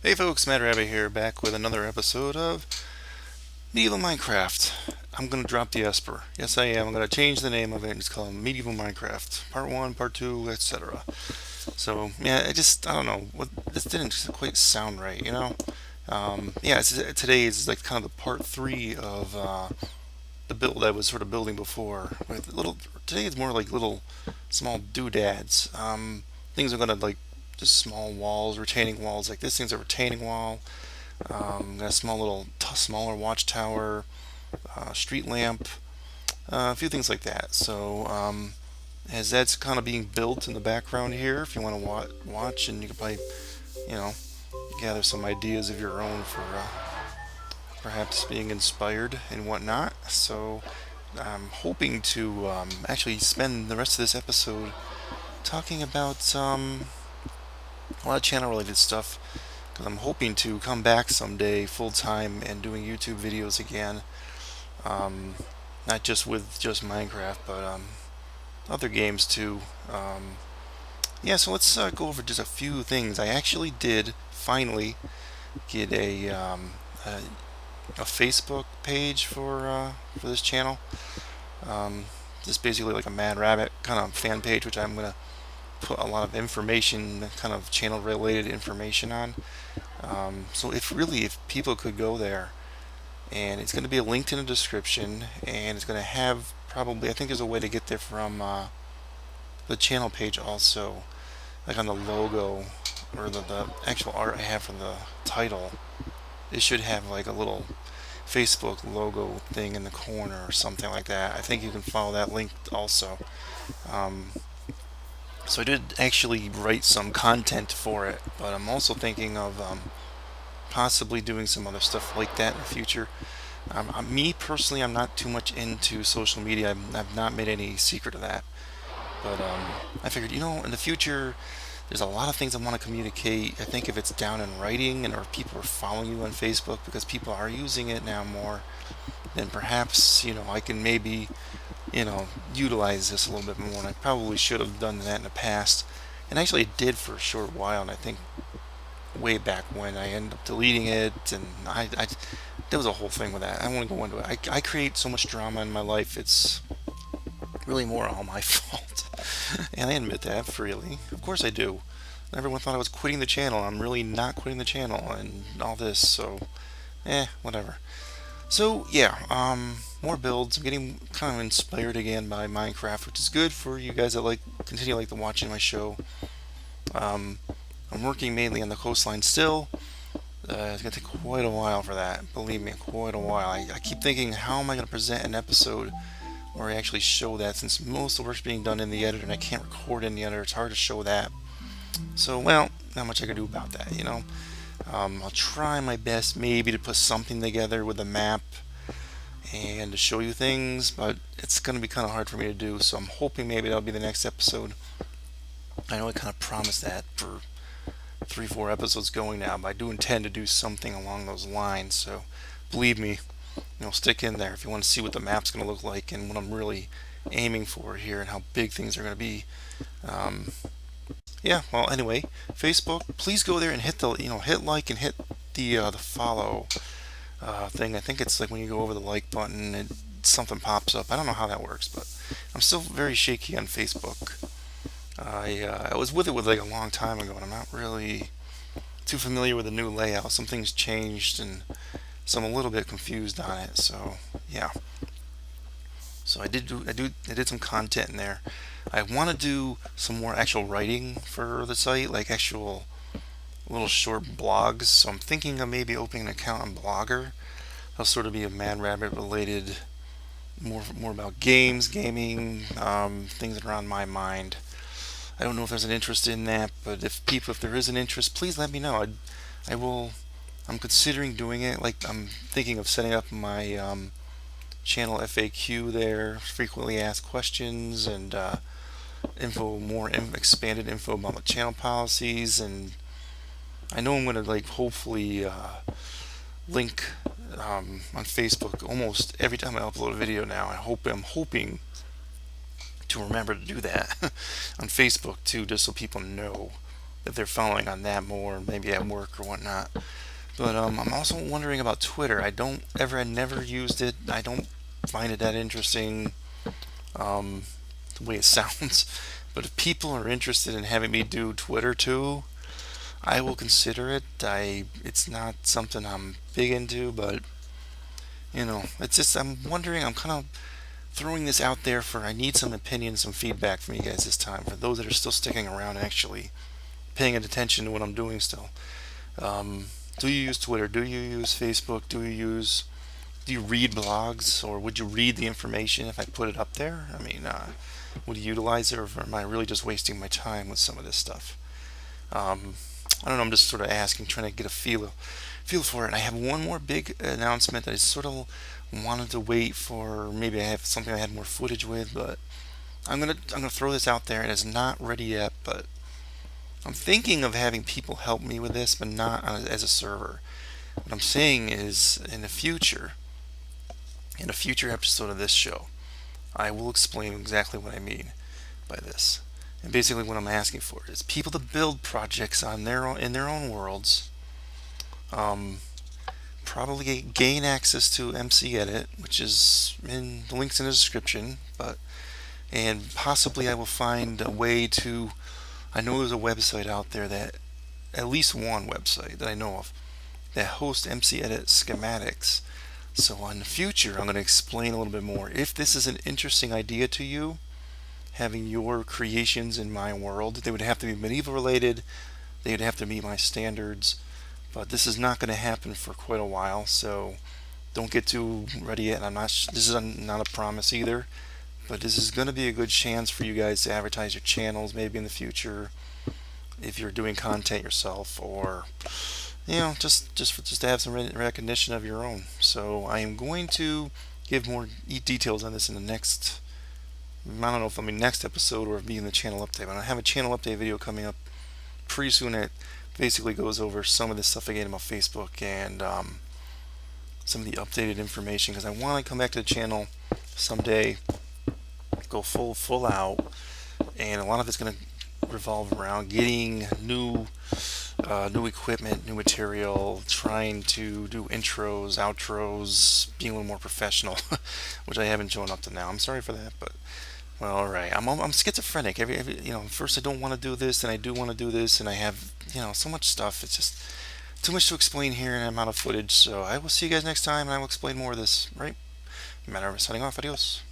Hey folks, Mad Rabbit here, back with another episode of Medieval Minecraft. I'm going to drop the Esper. Yes, I am. I'm going to change the name of it and just call it Medieval Minecraft. Part 1, Part 2, etc. So, yeah, I don't know. This didn't just quite sound right, you know? Today is like kind of the Part 3 of the build I was sort of building before. Today is more like little small doodads. Things are going to like just small walls, retaining walls. Like this thing's a retaining wall. Got a smaller watchtower, street lamp, a few things like that. So as that's kind of being built in the background here, if you want to watch, and you can probably, you know, gather some ideas of your own for perhaps being inspired and whatnot. So I'm hoping to actually spend the rest of this episode talking about a lot of channel related stuff because I'm hoping to come back someday full time and doing YouTube videos again. Um, Not just with just Minecraft, but other games too. So let's go over just a few things. I actually did finally get a, a Facebook page for this channel. Just basically like a Mad Rabbit kind of fan page, which I'm gonna put a lot of information, kind of channel related information on. So if people could go there, and it's going to be linked in the description, and it's going to have probably, I think there's a way to get there from the channel page also, like on the logo or the actual art I have for the title. It should have like a little Facebook logo thing in the corner or something like that. I think you can follow that link also. Um, so I did actually write some content for it, but I'm also thinking of possibly doing some other stuff like that in the future. Me personally, I'm not too much into social media. I've not made any secret of that. But I figured, in the future, there's a lot of things I want to communicate. I think if it's down in writing and or people are following you on Facebook because people are using it now more, then perhaps, I can maybe, utilize this a little bit more. And I probably should have done that in the past. And actually I did for a short while, and I think way back when I ended up deleting it, and there was a whole thing with that. I don't want to go into it. I create so much drama in my life. It's really more all my fault, and I admit that freely. Of course I do. Everyone thought I was quitting the channel. I'm really not quitting the channel, and all this. So, whatever. So yeah, more builds. I'm getting kind of inspired again by Minecraft, which is good for you guys that continue like to watching my show. Um, I'm working mainly on the coastline still. It's going to take quite a while for that. Believe me, quite a while. I keep thinking, how am I going to present an episode where I actually show that, since most of the work's being done in the editor and I can't record in the editor. It's hard to show that. So, well, not much I can do about that. I'll try my best maybe to put something together with a map and to show you things, but it's going to be kind of hard for me to do. So I'm hoping maybe that'll be the next episode. I know I kind of promised that for 3, 4 episodes going now, but I do intend to do something along those lines. So believe me, stick in there if you want to see what the map's going to look like and what I'm really aiming for here and how big things are going to be. Um, well, anyway, Facebook, please go there and hit hit like and hit the follow thing. I think it's like when you go over the like button, something pops up. I don't know how that works, but I'm still very shaky on Facebook. I was with it like a long time ago, and I'm not really too familiar with the new layout. Some things changed, and so I'm a little bit confused on it. So yeah. So I did some content in there. I want to do some more actual writing for the site, like actual little short blogs. So I'm thinking of maybe opening an account on Blogger. That'll sort of be a Mad Rabbit related, more about games, gaming, things that are on my mind. I don't know if there's an interest in that, but if there is an interest, please let me know. I will. I'm considering doing it. Like I'm thinking of setting up my channel FAQ there, frequently asked questions, and expanded info about the channel policies. And I know I'm gonna hopefully link on Facebook almost every time I upload a video now. I'm hoping to remember to do that on Facebook too, just so people know if they're following on that more, maybe at work or whatnot. But I'm also wondering about Twitter. I never used it. I don't find it that interesting, um, the way it sounds. But if people are interested in having me do Twitter too, I will consider it. It's not something I'm big into, but it's just I'm wondering. I'm kind of throwing this out there for I need some opinions, some feedback from you guys this time. For those that are still sticking around, and actually paying attention to what I'm doing still. Um, do you use Twitter? Do you use Facebook? Do you read blogs, or would you read the information if I put it up there? I mean, would you utilize it, or am I really just wasting my time with some of this stuff? Um, I don't know. I'm just sort of asking, trying to get a feel for it. And I have one more big announcement that I sort of wanted to wait for. Maybe I have something I had more footage with, but I'm gonna throw this out there, and it's not ready yet. But I'm thinking of having people help me with this, but not as a server. What I'm saying is, in a future episode of this show, I will explain exactly what I mean by this. And basically, what I'm asking for is people to build projects in their own worlds. Um, Probably gain access to MCEdit, which is in the links in the description. And possibly I will find a way to. I know there's a website out there at least one website that I know of, that hosts MCEdit schematics. So in the future, I'm going to explain a little bit more. If this is an interesting idea to you, having your creations in my world, they would have to be medieval related. They would have to meet my standards. But this is not going to happen for quite a while, so don't get too ready yet. This is not a promise either, but this is going to be a good chance for you guys to advertise your channels maybe in the future if you're doing content yourself, or just to have some recognition of your own. So I am going to give more details on this in the next. I don't know if it'll be next episode or if it'll be in the channel update. But I have a channel update video coming up pretty soon. It basically goes over some of the stuff I get about Facebook and some of the updated information, because I want to come back to the channel someday, go full out, and a lot of it's going to revolve around getting new equipment, new material, trying to do intros, outros, being a little more professional, which I haven't shown up to now. I'm sorry for that, but well, all right. I'm schizophrenic. First I don't want to do this, then I do want to do this, and I have so much stuff. It's just too much to explain here, and I'm out of footage. So I will see you guys next time, and I will explain more of this. Right? Matter of signing off. Adios.